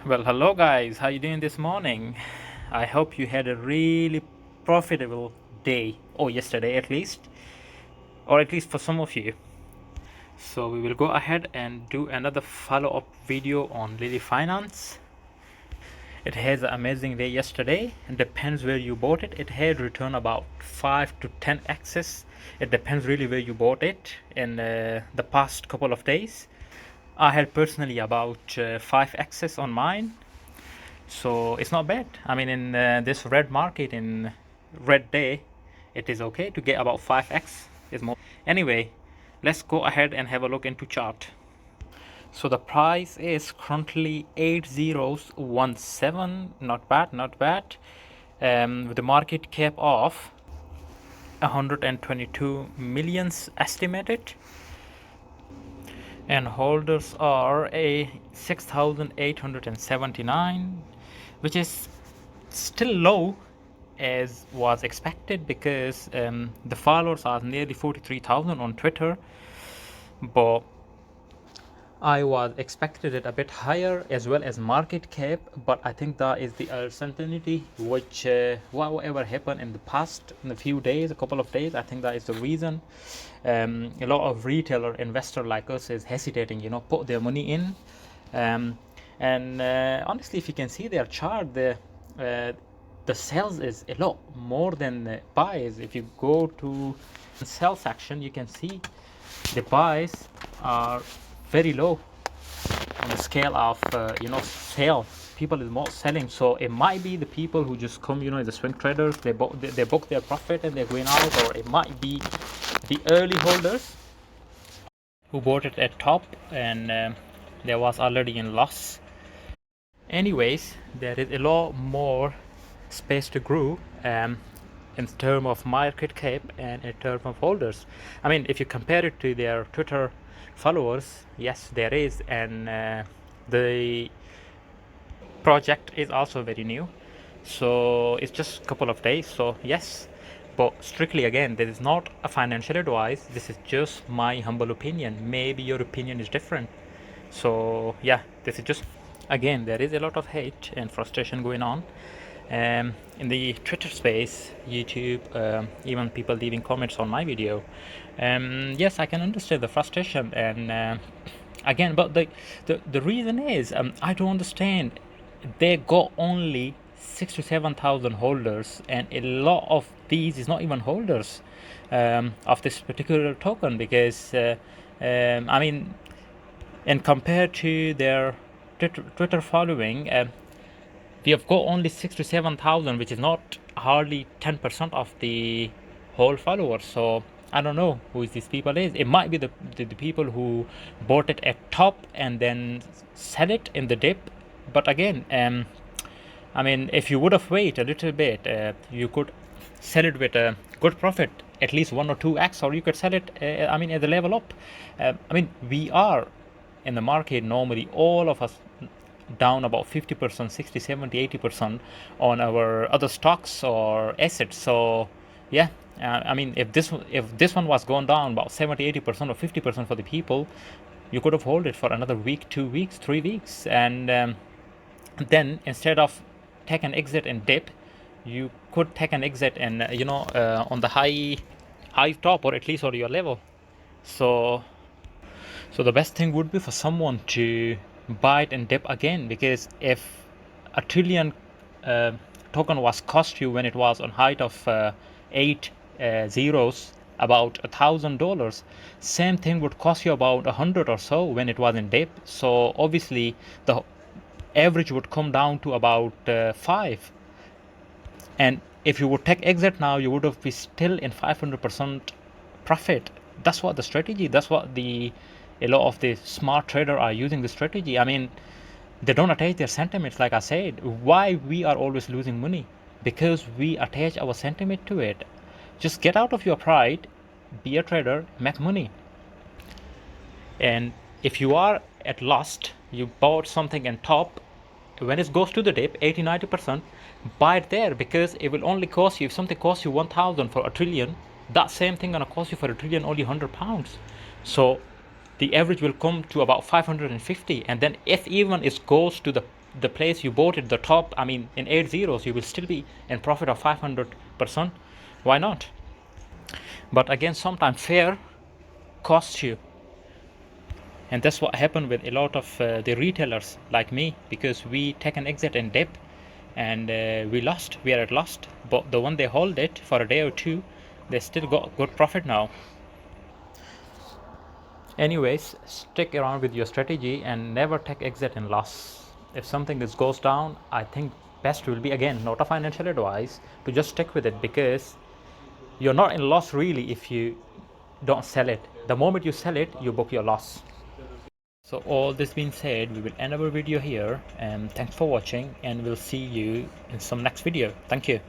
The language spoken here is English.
Well, hello guys, how you doing this morning? I hope you had a really profitable day, or yesterday at least, or at least for some of you. So we will go ahead and do another follow-up video on Lilly Finance. It has an amazing day yesterday. It depends where you bought it. It had returned about 5 to 10x. It depends really where you bought it in the past couple of days. I had personally about 5x on mine. So it's not bad. I mean, in this red market, in red day, it is okay to get about 5x. Is more. Anyway, let's go ahead and have a look into chart. So the price is currently 8017. Not bad, not bad. With the market cap of 122 millions estimated, and holders are a 6879, which is still low as was expected because the followers are nearly 43,000 on Twitter, but I was expected it a bit higher as well as market cap. But I think that is the uncertainty which whatever happened in the past, in a few days, a couple of days, I think that is the reason. A lot of retailer investor like us is hesitating, put their money in. And honestly, if you can see their chart, the sales is a lot more than the buys. If you go to the sell section, you can see the buys are very low on the scale of sale. People is more selling, so it might be the people who just come, the swing traders. They book their profit and they're going out, or it might be the early holders who bought it at top and there was already in loss. Anyways, there is a lot more space to grow in terms of market cap and in terms of holders. I mean, if you compare it to their Twitter followers, yes, there is, and the project is also very new, so it's just a couple of days. So yes, but strictly again, this is not a financial advice. This is just my humble opinion. Maybe your opinion is different. So yeah, this is just, again, there is a lot of hate and frustration going on in the Twitter space, YouTube, even people leaving comments on my video. Yes, I can understand the frustration, and again, but the reason is, I don't understand. They got only 6 to 7 thousand holders, and a lot of these is not even holders of this particular token because I mean, and compared to their Twitter following, we have got only 6 to 7 thousand, which is not hardly 10% of the whole followers. So I don't know who these people is. It might be the people who bought it at top and then sell it in the dip. But again, I mean, if you would have waited a little bit, you could sell it with a good profit, at least 1 or 2x, or you could sell it, I mean, at the level up. I mean, we are in the market normally, all of us down about 50%, 60, 70, 80% on our other stocks or assets. So yeah, I mean, if this one was going down about 70, 80% or 50% for the people, you could have held it for another week, 2 weeks, 3 weeks, and then instead of take an exit and dip, you could take an exit and on the high top, or at least on your level. So the best thing would be for someone to buy it and dip again, because if a trillion uh, token was cost you when it was on height of eight zeros, about $1,000, same thing would cost you about 100 or so when it was in dip. So obviously the average would come down to about 5, and if you would take exit now, you would have been still in 500% profit. That's what the strategy, that's what the a lot of the smart trader are using the strategy. I mean, they don't attach their sentiments. Like I said, why we are always losing money? Because we attach our sentiment to it. Just get out of your pride, be a trader, make money. And if you are at lost, you bought something in top, when it goes to the dip 80-90%, buy it there, because it will only cost you, if something costs you 1,000 for a trillion, that same thing gonna cost you for a trillion only £100. So the average will come to about 550, and then if even it goes to the the place you bought it, the top, I mean, in 8 zeros, you will still be in profit of 500%. Why not? But again, sometimes fear costs you. And that's what happened with a lot of the retailers like me, because we take an exit and dip, and we are at lost. But the one they hold it for a day or two, they still got good profit now. Anyways, stick around with your strategy and never take exit in loss. If something goes down, I think best will be, again, not a financial advice, to just stick with it, because you're not in loss really if you don't sell it. The moment you sell it, you book your loss. So all this being said, we will end our video here, and thanks for watching, and we'll see you in some next video. Thank you.